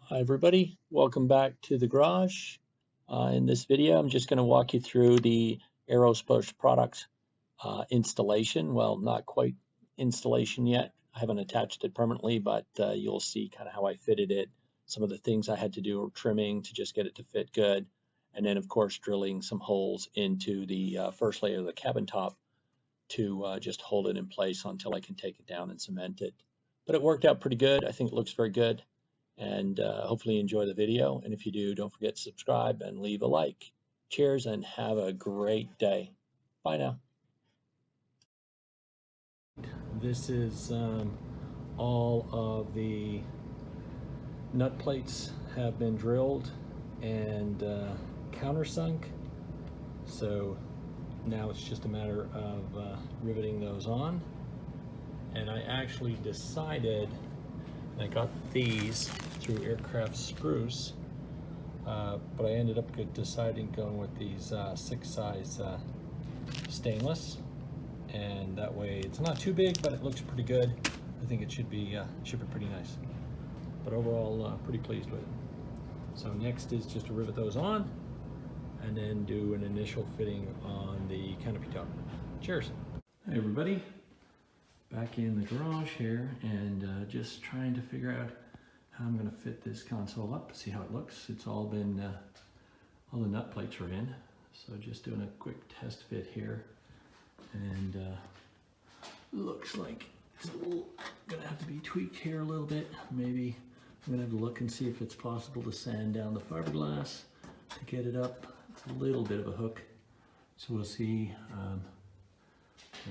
Hi everybody, welcome back to the garage. In this video, I'm just going to walk you through the Aerosport products installation. Well, not quite installation yet. I haven't attached it permanently, but you'll see kind of how I fitted it, some of the things I had to do trimming to just get it to fit good, and then of course drilling some holes into the first layer of the cabin top to just hold it in place until I can take it down and cement it. But it worked out pretty good. I think it looks very good, and hopefully you enjoy the video. And if you do, don't forget to subscribe and leave a like. Cheers and have a great day. Bye now. This is all of the nut plates have been drilled and countersunk. So now it's just a matter of riveting those on. And I actually decided, I got these through Aircraft Spruce, but I ended up deciding going with these 6 size stainless, and that way it's not too big, but it looks pretty good. I think it should be pretty nice. But overall, pretty pleased with it. So next is just to rivet those on, and then do an initial fitting on the canopy top. Cheers. Hi everybody. Back in the garage here, and just trying to figure out how I'm going to fit this console up, see how it looks. It's all been, all the nut plates are in, so just doing a quick test fit here, and looks like it's gonna have to be tweaked here a little bit. Maybe I'm gonna have to look and see if it's possible to sand down the fiberglass to get it up. It's a little bit of a hook, so we'll see.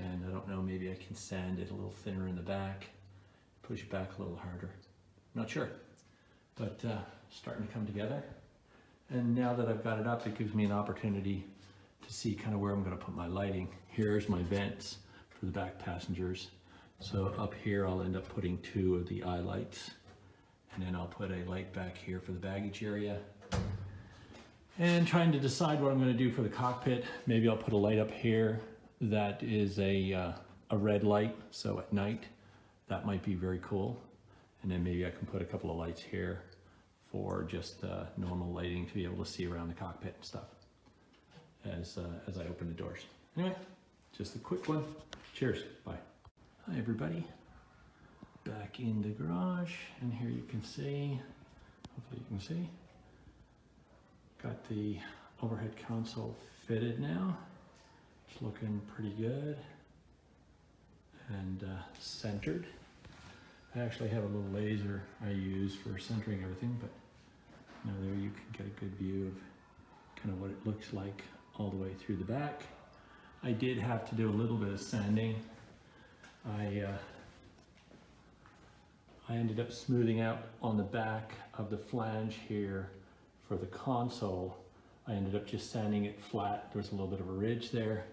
And I don't know, maybe I can sand it a little thinner in the back, push it back a little harder. Not sure, but starting to come together. And now that I've got it up, it gives me an opportunity to see kind of where I'm going to put my lighting. Here's my vents for the back passengers. So up here, I'll end up putting 2 of the eye lights, and then I'll put a light back here for the baggage area. And trying to decide what I'm going to do for the cockpit. Maybe I'll put a light up here that is a red light, so at night that might be very cool. And then maybe I can put a couple of lights here for just normal lighting to be able to see around the cockpit and stuff as I open the doors. Anyway, just a quick one. Cheers. Bye. Hi everybody. Back in the garage, and here you can see, hopefully you can see, got the overhead console fitted now. It's looking pretty good and centered. I actually have a little laser I use for centering everything, but there you can get a good view of kind of what it looks like all the way through the back. I did have to do a little bit of sanding. I ended up smoothing out on the back of the flange here for the console. I ended up just sanding it flat. There was a little bit of a ridge there.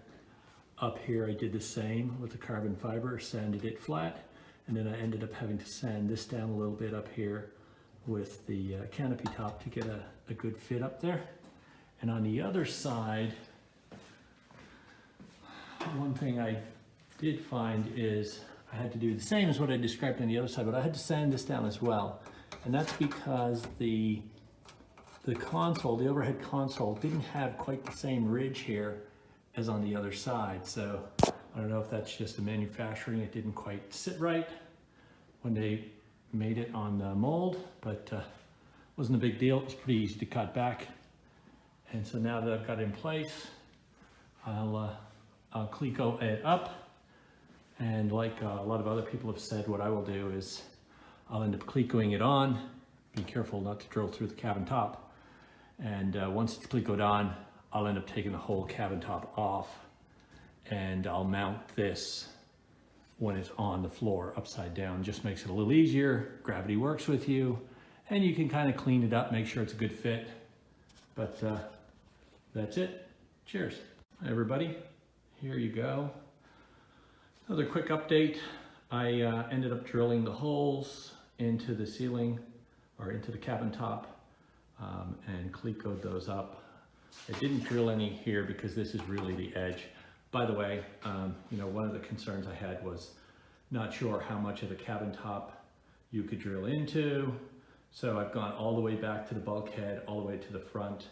Up here I did the same with the carbon fiber, sanded it flat, and then I ended up having to sand this down a little bit up here with the canopy top to get a good fit up there. And on the other side, one thing I did find is I had to do the same as what I described on the other side, but I had to sand this down as well. And that's because the console, the overhead console, didn't have quite the same ridge here as on the other side. So I don't know if that's just the manufacturing, it didn't quite sit right when they made it on the mold, but wasn't a big deal. It was pretty easy to cut back. And so now that I've got it in place, I'll cleco it up. And like a lot of other people have said, what I will do is I'll end up clecoing it on. Be careful not to drill through the cabin top. And once it's clecoed on, I'll end up taking the whole cabin top off, and I'll mount this when it's on the floor upside down. Just makes it a little easier. Gravity works with you, and you can kind of clean it up, make sure it's a good fit. But that's it. Cheers. Hi everybody, here you go. Another quick update. I ended up drilling the holes into the ceiling, or into the cabin top, and clecoed those up. I didn't drill any here because this is really the edge. By the way, one of the concerns I had was not sure how much of the cabin top you could drill into. So I've gone all the way back to the bulkhead, all the way to the front,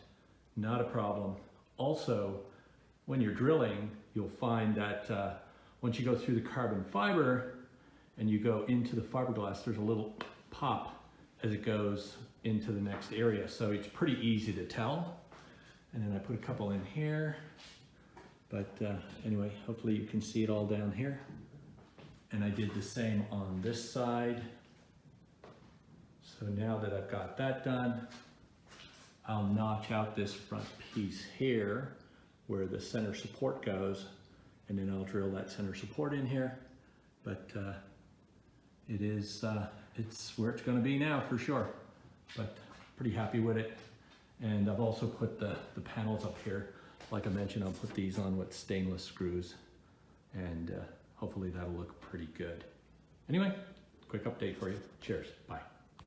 not a problem. Also, when you're drilling, you'll find that once you go through the carbon fiber and you go into the fiberglass, there's a little pop as it goes into the next area. So it's pretty easy to tell. And then I put a couple in here. But anyway, hopefully you can see it all down here. And I did the same on this side. So now that I've got that done, I'll notch out this front piece here where the center support goes, and then I'll drill that center support in here. But it's where it's going to be now for sure. But pretty happy with it. And I've also put the panels up here. Like I mentioned, I'll put these on with stainless screws, and hopefully that'll look pretty good. Anyway, quick update for you. Cheers. Bye.